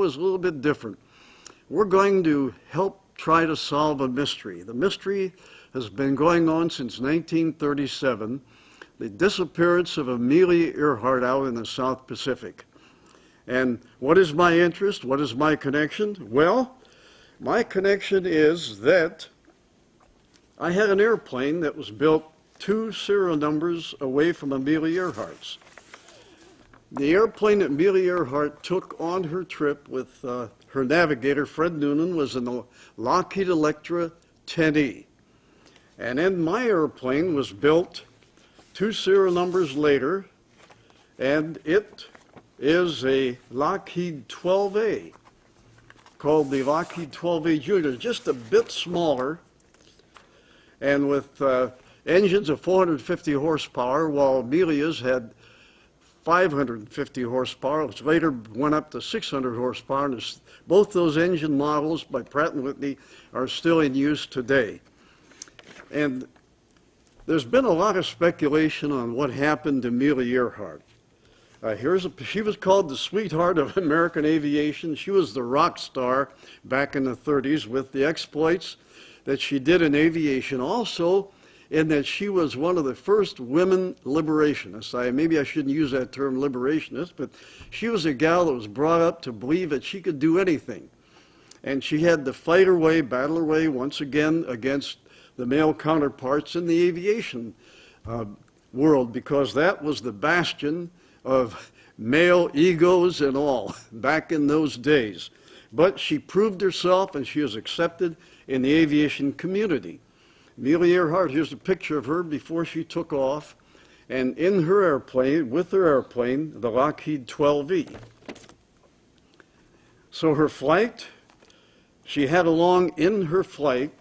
is a little bit different. We're going to help try to solve a mystery. The mystery has been going on since 1937, the disappearance of Amelia Earhart out in the South Pacific. And what is my interest? What is my connection? Well, my connection is that I had an airplane that was built 2 serial numbers away from Amelia Earhart's. The airplane that Amelia Earhart took on her trip with her navigator, Fred Noonan, was in the Lockheed Electra 10E. And then my airplane was built 2 serial numbers later, and it is a Lockheed 12A, called the Lockheed 12A Junior, just a bit smaller, and with engines of 450 horsepower, while Amelia's had 550 horsepower, which later went up to 600 horsepower. And both those engine models by Pratt & Whitney are still in use today. And there's been a lot of speculation on what happened to Amelia Earhart. She was called the sweetheart of American aviation. She was the rock star back in the 30s with the exploits that she did in aviation. Also, in that she was one of the first women liberationists. Maybe I shouldn't use that term liberationist, but she was a gal that was brought up to believe that she could do anything. And she had to fight her way, battle her way, once again, against the male counterparts in the aviation world, because that was the bastion of male egos and all back in those days. But she proved herself, and she was accepted in the aviation community. Amelia Earhart, here's a picture of her before she took off, and in her airplane, with her airplane, the Lockheed 12E. So her flight, she had along in her flight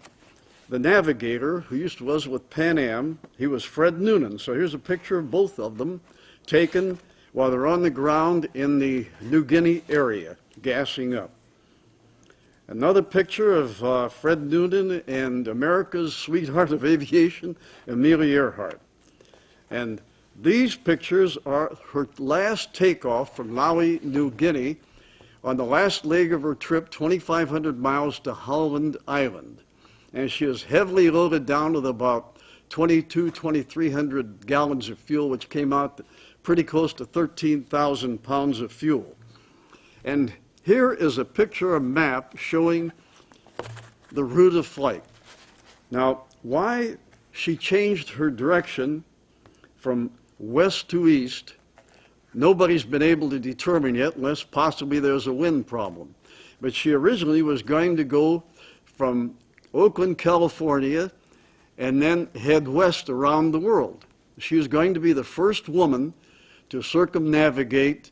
the navigator who was with Pan Am. He was Fred Noonan. So here's a picture of both of them taken while they're on the ground in the New Guinea area, gassing up. Another picture of Fred Noonan and America's sweetheart of aviation, Amelia Earhart. And these pictures are her last takeoff from Lae, New Guinea, on the last leg of her trip, 2,500 miles to Holland Island. And she was heavily loaded down with about 2,300 gallons of fuel, which came out pretty close to 13,000 pounds of fuel. And here is a picture, a map showing the route of flight. Now, why she changed her direction from west to east, nobody's been able to determine yet, unless possibly there's a wind problem. But she originally was going to go from Oakland, California, and then head west around the world. She was going to be the first woman to circumnavigate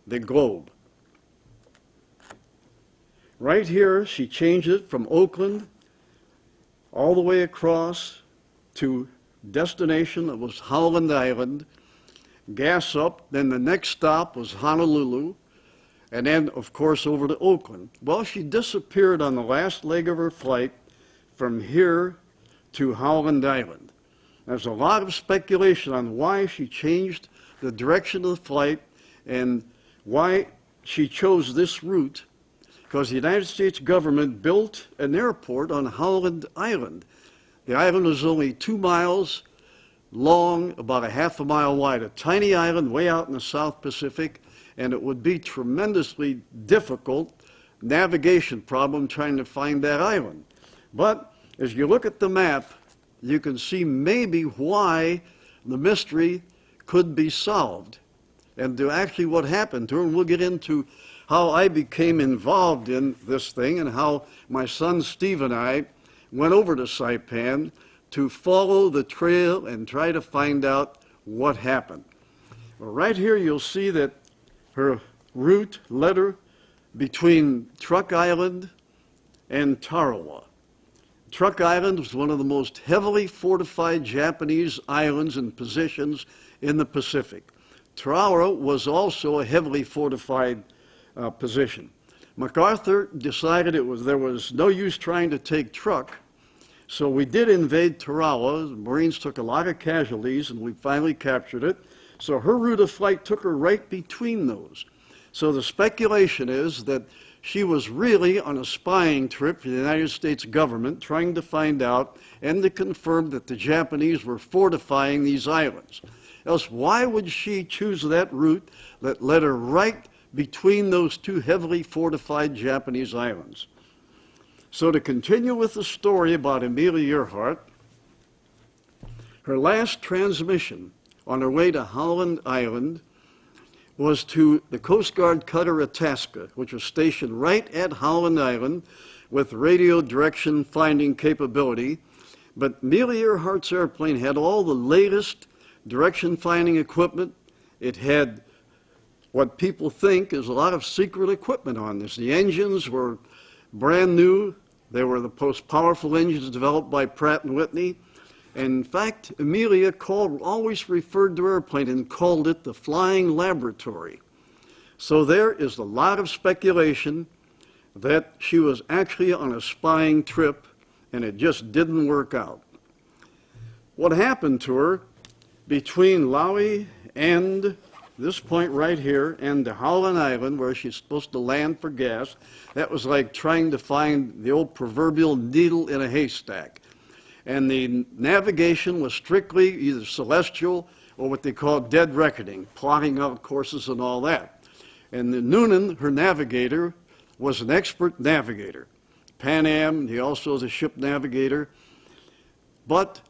the globe. Right here, she changed it from Oakland all the way across to destination that was Holland Island, gas up, then the next stop was Honolulu, and then, of course, over to Oakland. Well, she disappeared on the last leg of her flight from here to Holland Island. There's a lot of speculation on why she changed the direction of the flight and why she chose this route, because the United States government built an airport on Holland Island. The island was only 2 miles long, about a half a mile wide, a tiny island way out in the South Pacific, and it would be tremendously difficult navigation problem trying to find that island. But as you look at the map, you can see maybe why the mystery could be solved and to actually what happened to her. And we'll get into how I became involved in this thing and how my son Steve and I went over to Saipan to follow the trail and try to find out what happened. Well, right here you'll see that her route led her between Truk Island and Tarawa. Truk Island was one of the most heavily fortified Japanese islands and positions in the Pacific. Tarawa was also a heavily fortified position. MacArthur decided there was no use trying to take Truk, so we did invade Tarawa. The Marines took a lot of casualties, and we finally captured it. So her route of flight took her right between those. So the speculation is that she was really on a spying trip for the United States government, trying to find out and to confirm that the Japanese were fortifying these islands. Else, why would she choose that route that led her right between those two heavily fortified Japanese islands? So to continue with the story about Amelia Earhart, her last transmission on her way to Holland Island was to the Coast Guard cutter Itasca, which was stationed right at Holland Island with radio direction finding capability. But Amelia Earhart's airplane had all the latest direction finding equipment. It had what people think is a lot of secret equipment on this. The engines were brand new. They were the most powerful engines developed by Pratt & Whitney. And in fact, Amelia always referred to her airplane and called it the flying laboratory. So there is a lot of speculation that she was actually on a spying trip and it just didn't work out. What happened to her between Laui and this point right here and the Holland Island where she's supposed to land for gas, that was like trying to find the old proverbial needle in a haystack. And the navigation was strictly either celestial or what they call dead reckoning, plotting out courses and all that. And Noonan, her navigator, was an expert navigator. Pan Am, he also was a ship navigator. But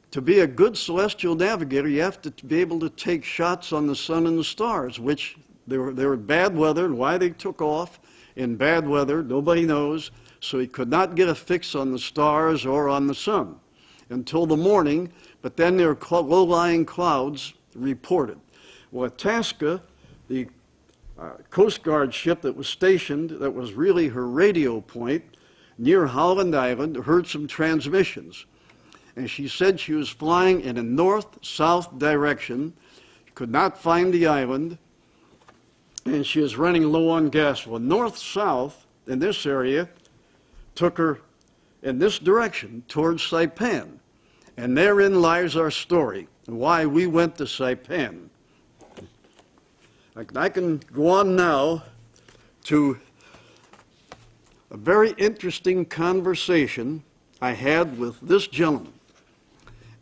to be a good celestial navigator, you have to be able to take shots on the sun and the stars, which they were bad weather, and why they took off in bad weather, nobody knows. So he could not get a fix on the stars or on the sun until the morning, but then there were low-lying clouds reported. Well, Itasca, the Coast Guard ship that was stationed, that was really her radio point, near Holland Island, heard some transmissions. And she said she was flying in a north-south direction, could not find the island, and she was running low on gas. Well, north-south in this area took her in this direction towards Saipan. And therein lies our story, and why we went to Saipan. I can go on now to a very interesting conversation I had with this gentleman,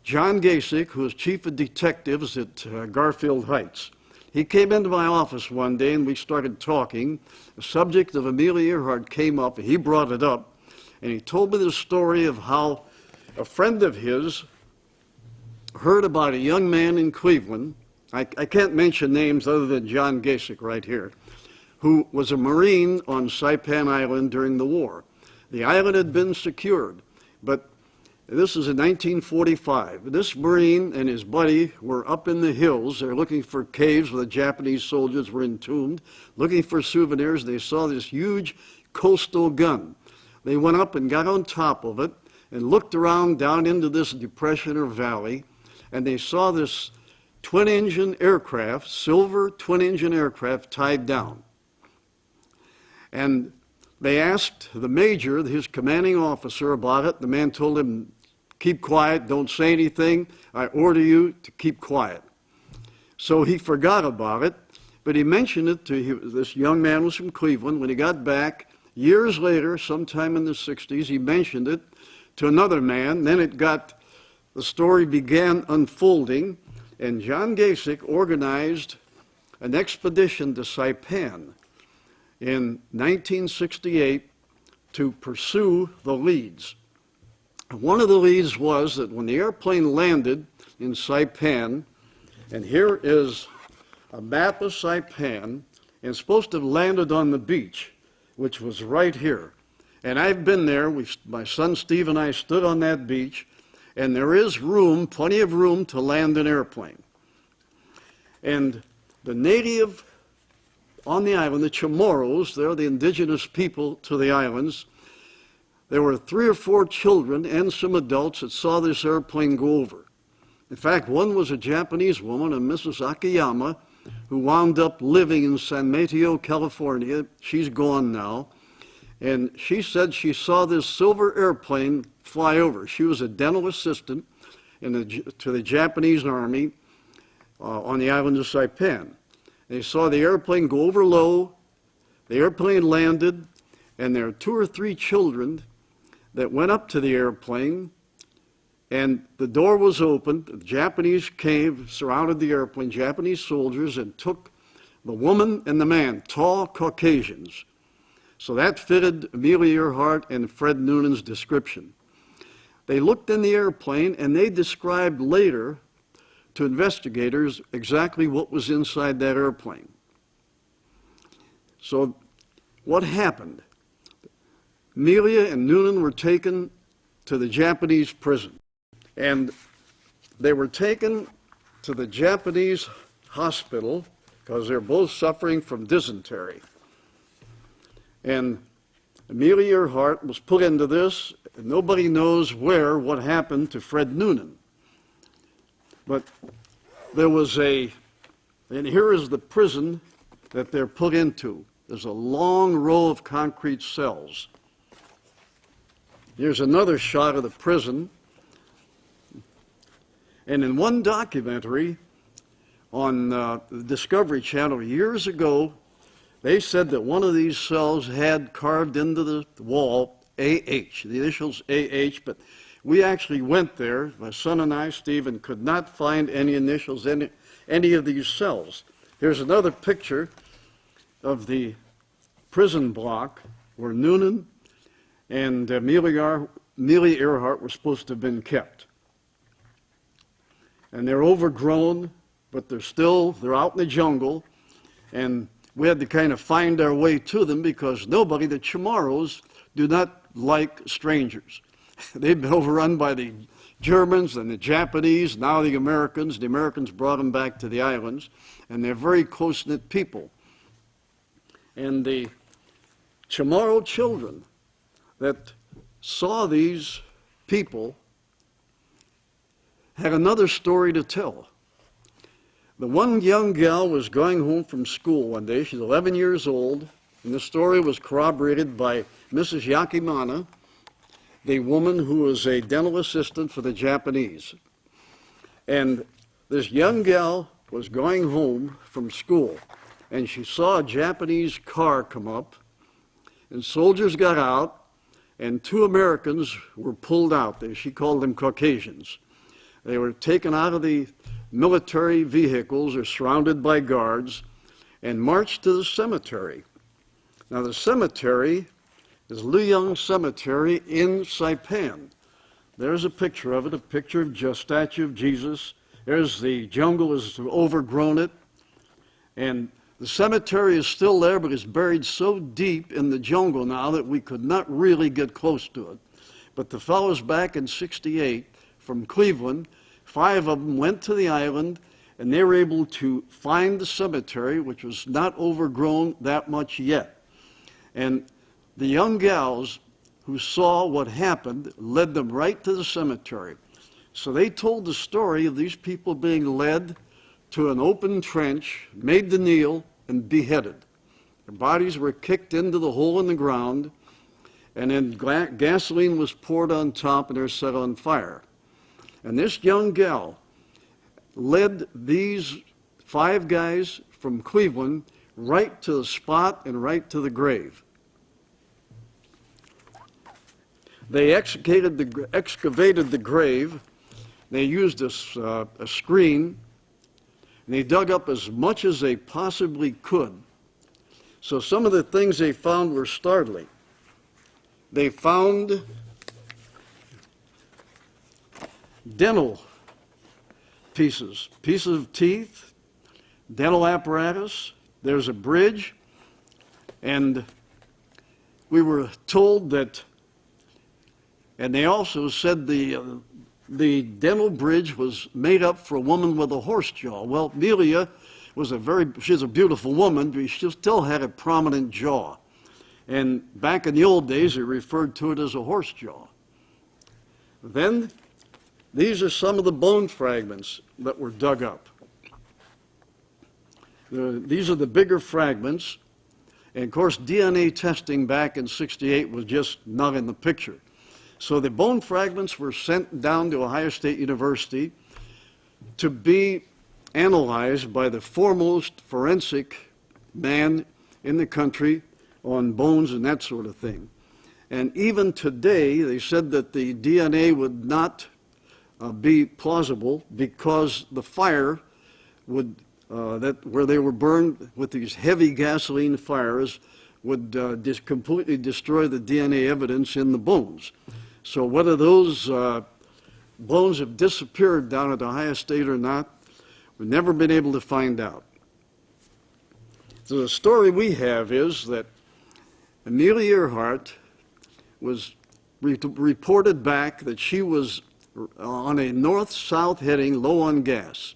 John Gasick, who is chief of detectives at Garfield Heights. He came into my office one day and we started talking. The subject of Amelia Earhart came up, and he brought it up. And he told me the story of how a friend of his heard about a young man in Cleveland, I can't mention names other than John Gasick right here, who was a Marine on Saipan Island during the war. The island had been secured, but this is in 1945. This Marine and his buddy were up in the hills. They're looking for caves where the Japanese soldiers were entombed, looking for souvenirs. They saw this huge coastal gun. They went up and got on top of it and looked around down into this depression or valley, and they saw this twin-engine aircraft, silver twin-engine aircraft, tied down. And they asked the major, his commanding officer, about it. The man told him, keep quiet, don't say anything. I order you to keep quiet. So he forgot about it, but he mentioned it to this young man was from Cleveland. When he got back, years later, sometime in the 60s, he mentioned it to another man. Then the story began unfolding, and John Gasick organized an expedition to Saipan in 1968 to pursue the leads. One of the leads was that when the airplane landed in Saipan, and here is a map of Saipan, and it's supposed to have landed on the beach, which was right here. And I've been there. My son Steve and I stood on that beach, and there is room, plenty of room to land an airplane. And the native on the island, the Chamorros, they're the indigenous people to the islands. There were 3 or 4 children and some adults that saw this airplane go over. In fact, one was a Japanese woman, a Mrs. Akiyama, who wound up living in San Mateo, California. She's gone now. And she said she saw this silver airplane fly over. She was a dental assistant to the Japanese Army on the island of Saipan. They saw the airplane go over low, The airplane landed, and there are 2 or 3 children that went up to the airplane, and the door was opened. The Japanese came, surrounded the airplane, Japanese soldiers, and took the woman and the man, tall Caucasians. So that fitted Amelia Earhart and Fred Noonan's description. They looked in the airplane, and they described later to investigators exactly what was inside that airplane. So what happened? Amelia and Noonan were taken to the Japanese prison, and they were taken to the Japanese hospital because they're both suffering from dysentery. And Amelia Earhart was put into this, and nobody knows what happened to Fred Noonan. But there was and here is the prison that they're put into. There's a long row of concrete cells. Here's another shot of the prison. And in one documentary on the Discovery Channel years ago, they said that one of these cells had carved into the wall AH, the initials AH, but we actually went there, my son and I, Steve, and could not find any initials in any of these cells. Here's another picture of the prison block where Noonan and Amelia Earhart were supposed to have been kept. And they're overgrown, but they're out in the jungle, and we had to kind of find our way to them because the Chamorros do not like strangers. They've been overrun by the Germans and the Japanese, now the Americans. The Americans brought them back to the islands, and they're very close-knit people. And the Chamorro children that saw these people had another story to tell. The one young gal was going home from school one day. She's 11 years old, and the story was corroborated by Mrs. Yakimana, the woman who was a dental assistant for the Japanese. And this young gal was going home from school, and she saw a Japanese car come up, and soldiers got out, and 2 Americans were pulled out. She called them Caucasians. They were taken out of the military vehicles or surrounded by guards and marched to the cemetery. Now the cemetery is Luyang Cemetery in Saipan. There's a picture of it, a picture of a statue of Jesus. There's the jungle has overgrown it. And the cemetery is still there, but it's buried so deep in the jungle now that we could not really get close to it. But the fellows back in '68 from Cleveland, 5 of them went to the island, and they were able to find the cemetery, which was not overgrown that much yet. And the young gals who saw what happened led them right to the cemetery. So they told the story of these people being led to an open trench, made to kneel, and beheaded. Their bodies were kicked into the hole in the ground, and then gasoline was poured on top, and they're set on fire. And this young gal led these 5 guys from Cleveland right to the spot and right to the grave. They excavated the grave. They used a screen, and they dug up as much as they possibly could. So some of the things they found were startling. They found dental pieces of teeth, dental apparatus. There's a bridge, and we were told that, and they also said the dental bridge was made up for a woman with a horse jaw. Well, Amelia she's a beautiful woman, but she still had a prominent jaw. And back in the old days, they referred to it as a horse jaw. Then, these are some of the bone fragments that were dug up. These are the bigger fragments. And of course, DNA testing back in '68 was just not in the picture. So the bone fragments were sent down to Ohio State University to be analyzed by the foremost forensic man in the country, on bones and that sort of thing. And even today, they said that the DNA would not be plausible because the fire would, where they were burned with these heavy gasoline fires, would completely destroy the DNA evidence in the bones. So whether those bones have disappeared down at Ohio State or not, we've never been able to find out. So the story we have is that Amelia Earhart was reported back that she was on a north-south heading, low on gas.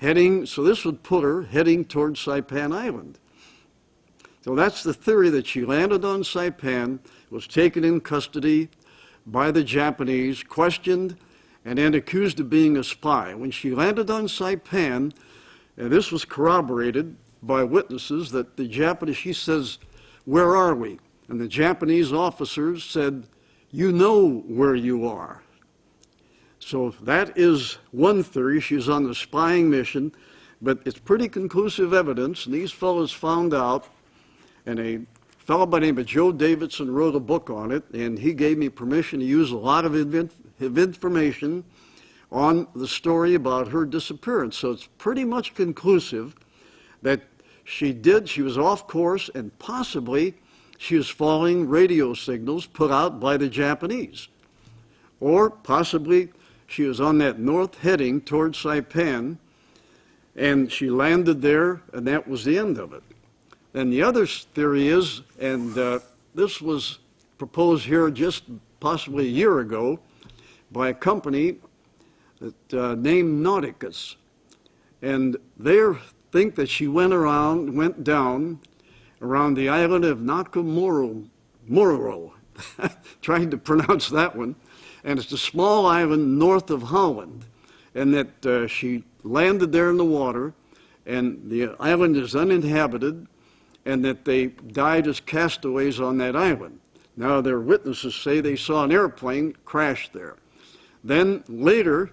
So this would put her heading towards Saipan Island. So that's the theory, that she landed on Saipan, was taken in custody by the Japanese, questioned, and then accused of being a spy. When she landed on Saipan, and this was corroborated by witnesses, that the Japanese, she says, "Where are we?" And the Japanese officers said, "You know where you are." So that is one theory. She's on the spying mission, but it's pretty conclusive evidence, and these fellows found out, and a fellow by the name of Joe Davidson wrote a book on it, and he gave me permission to use a lot of information on the story about her disappearance. So it's pretty much conclusive that she was off course, and possibly she was following radio signals put out by the Japanese. Or possibly she was on that north heading towards Saipan, and she landed there, and that was the end of it. And the other theory is, and this was proposed here just possibly a year ago by a company that, named Nauticus. And they think that she went down around the island of Nakamura, trying to pronounce that one, and it's a small island north of Holland, and that she landed there in the water, and the island is uninhabited, and that they died as castaways on that island. Now their witnesses say they saw an airplane crash there. Then later,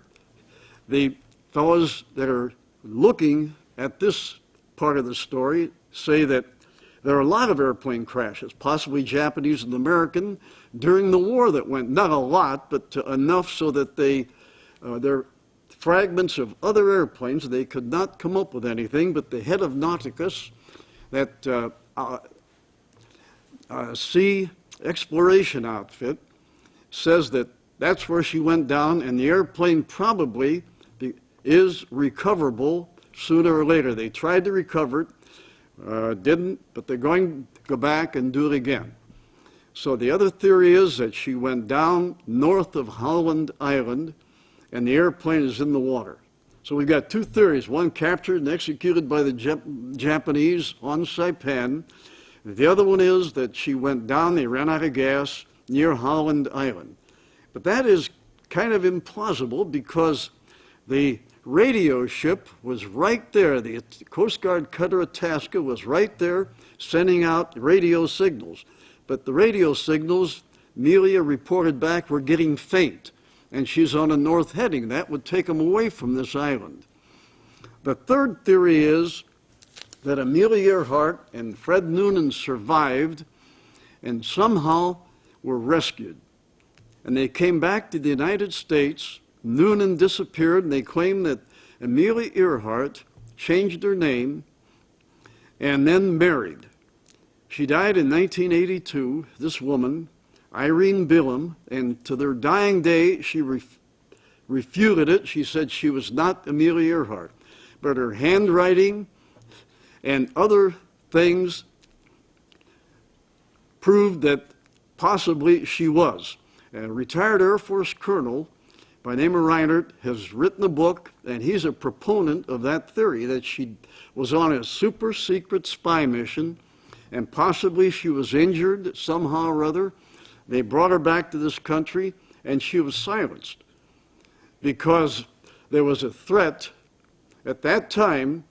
the fellows that are looking at this part of the story say that there are a lot of airplane crashes, possibly Japanese and American, during the war that went, not a lot, but enough so that they're fragments of other airplanes. They could not come up with anything, but the head of Nauticus, that sea exploration outfit, says that that's where she went down, and the airplane probably is recoverable sooner or later. They tried to recover it, didn't, but they're going to go back and do it again. So the other theory is that she went down north of Holland Island, and the airplane is in the water. So we've got two theories, one captured and executed by the Japanese on Saipan. The other one is that she went down, they ran out of gas near Holland Island. But that is kind of implausible because the radio ship was right there. The Coast Guard cutter Itasca was right there sending out radio signals. But the radio signals, Amelia reported back, were getting faint, and she's on a north heading. That would take them away from this island. The third theory is that Amelia Earhart and Fred Noonan survived and somehow were rescued. And they came back to the United States. Noonan disappeared, and they claim that Amelia Earhart changed her name and then married. She died in 1982, this woman, Irene Billum, and to their dying day, she refuted it. She said she was not Amelia Earhart, but her handwriting and other things proved that possibly she was. A retired Air Force colonel by the name of Reinhardt has written a book, and he's a proponent of that theory, that she was on a super secret spy mission, and possibly she was injured somehow or other. They brought her back to this country, and she was silenced because there was a threat at that time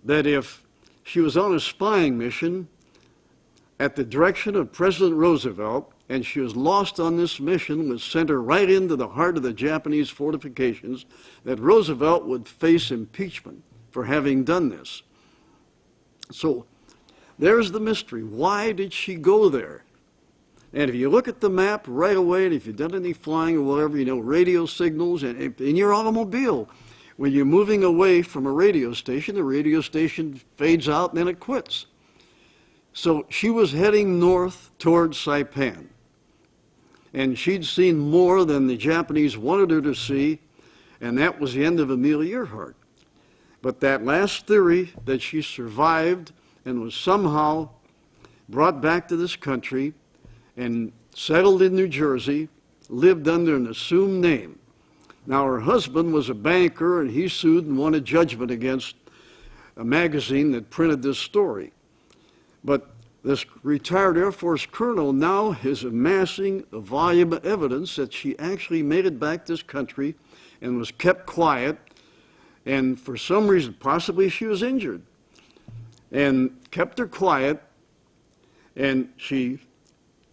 that if she was on a spying mission at the direction of President Roosevelt, and she was lost on this mission, was sent her right into the heart of the Japanese fortifications, that Roosevelt would face impeachment for having done this. So There's the mystery. Why did she go there? And if you look at the map right away, and if you've done any flying or whatever, you know, radio signals, and in your automobile, when you're moving away from a radio station, the radio station fades out and then it quits. So she was heading north towards Saipan. And she'd seen more than the Japanese wanted her to see, and that was the end of Amelia Earhart. But that last theory that she survived and was somehow brought back to this country and settled in New Jersey, lived under an assumed name. Now, her husband was a banker, and he sued and won a judgment against a magazine that printed this story. But this retired Air Force colonel now is amassing a volume of evidence that she actually made it back to this country and was kept quiet, and for some reason, possibly she was injured, and kept her quiet, and she,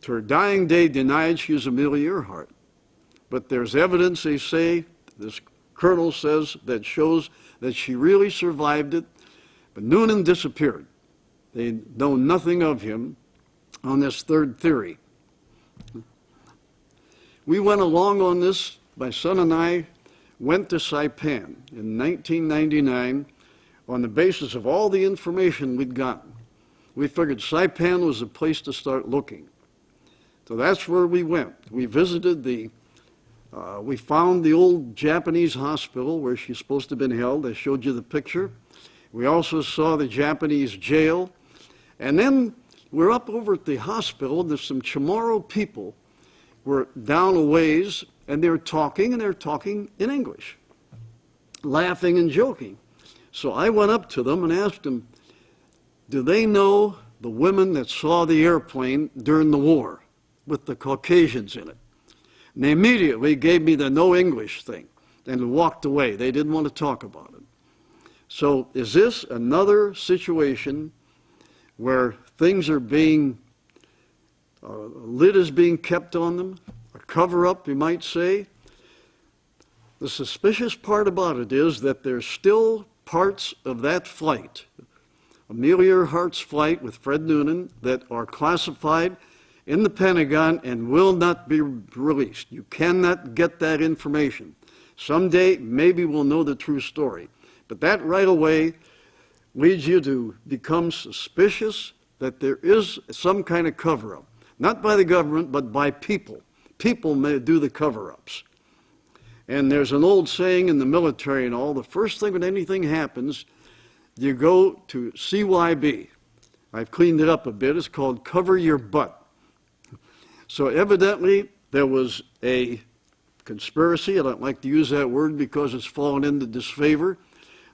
to her dying day, denied she was Amelia Earhart. But there's evidence, they say, this colonel says, that shows that she really survived it, but Noonan disappeared. They know nothing of him on this third theory. We went along on this. My son and I went to Saipan in 1999 on the basis of all the information we'd gotten. We figured Saipan was the place to start looking. So that's where we went. We visited we found the old Japanese hospital where she's supposed to have been held. I showed you the picture. We also saw the Japanese jail. And then we're up over at the hospital, and there's some Chamorro people were down a ways, and they're talking in English, laughing and joking. So I went up to them and asked them, do they know the women that saw the airplane during the war with the Caucasians in it? And they immediately gave me the no English thing and walked away. They didn't want to talk about it. So is this another situation where things are being, a lid is being kept on them, a cover-up, you might say? The suspicious part about it is that there's still parts of that flight, Amelia Earhart's flight with Fred Noonan, that are classified in the Pentagon and will not be released. You cannot get that information. Someday, maybe we'll know the true story. But that right away leads you to become suspicious that there is some kind of cover-up. Not by the government, but by people. People may do the cover-ups. And there's an old saying in the military and all, the first thing when anything happens, you go to CYB. I've cleaned it up a bit. It's called cover your butt. So evidently there was a conspiracy, I don't like to use that word because it's fallen into disfavor,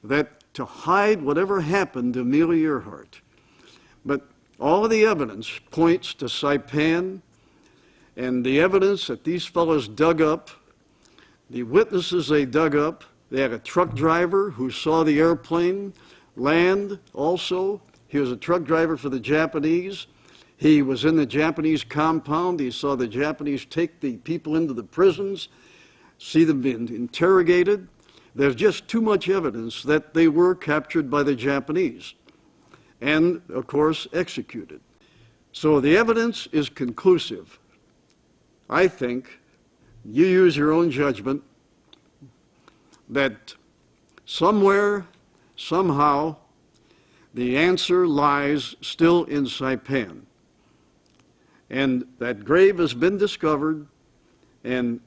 that to hide whatever happened to Amelia Earhart. But all of the evidence points to Saipan, and the evidence that these fellows dug up, the witnesses they dug up, they had a truck driver who saw the airplane land also. He was a truck driver for the Japanese. He was in the Japanese compound. He saw the Japanese take the people into the prisons, see them being interrogated. There's just too much evidence that they were captured by the Japanese and, of course, executed. So the evidence is conclusive. I think, you use your own judgment, that somewhere, somehow, the answer lies still in Saipan. And that grave has been discovered, and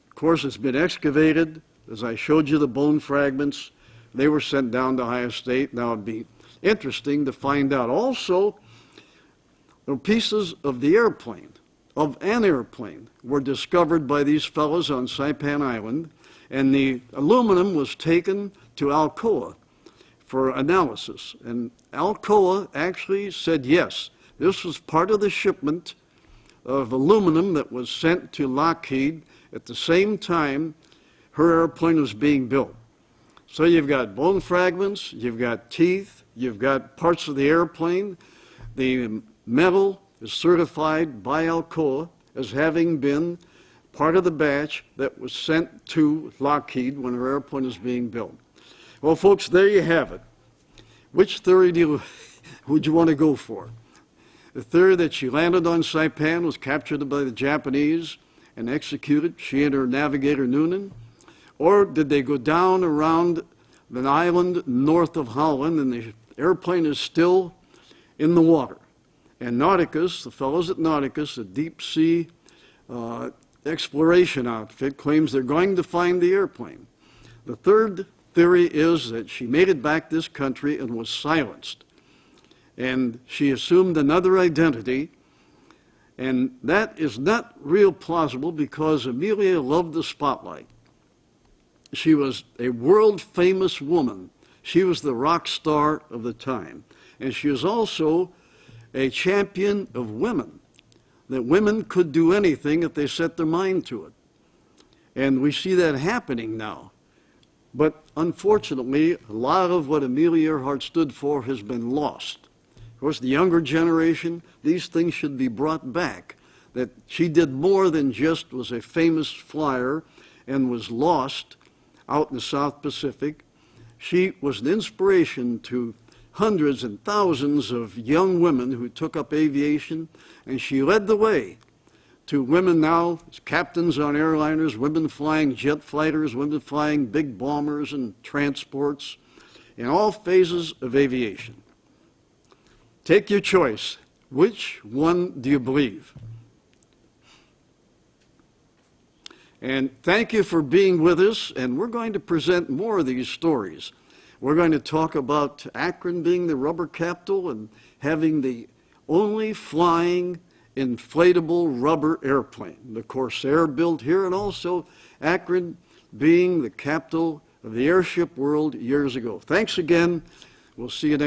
of course it's been excavated. As I showed you the bone fragments, they were sent down to Ohio State. Now it'd be interesting to find out. Also, the pieces of the airplane, of an airplane, were discovered by these fellows on Saipan Island, and the aluminum was taken to Alcoa for analysis. And Alcoa actually said yes. This was part of the shipment of aluminum that was sent to Lockheed at the same time her airplane was being built. So you've got bone fragments, you've got teeth, you've got parts of the airplane. The metal is certified by Alcoa as having been part of the batch that was sent to Lockheed when her airplane was being built. Well, folks, there you have it. Which theory do would you want to go for? The theory that she landed on Saipan, was captured by the Japanese and executed, she and her navigator Noonan? Or did they go down around an island north of Holland and the airplane is still in the water? And Nauticus, the fellows at Nauticus, a deep sea exploration outfit, claims they're going to find the airplane. The third theory is that she made it back this country and was silenced. And she assumed another identity, and that is not real plausible because Amelia loved the spotlight. She was a world-famous woman. She was the rock star of the time. And she was also a champion of women, that women could do anything if they set their mind to it. And we see that happening now. But unfortunately, a lot of what Amelia Earhart stood for has been lost. Of course, the younger generation, these things should be brought back, that she did more than just was a famous flyer and was lost out in the South Pacific. She was an inspiration to hundreds and thousands of young women who took up aviation, and she led the way to women now as captains on airliners, women flying jet fighters, women flying big bombers and transports in all phases of aviation. Take your choice. Which one do you believe? And thank you for being with us, and we're going to present more of these stories. We're going to talk about Akron being the rubber capital and having the only flying inflatable rubber airplane, the Corsair built here, and also Akron being the capital of the airship world years ago. Thanks again. We'll see you next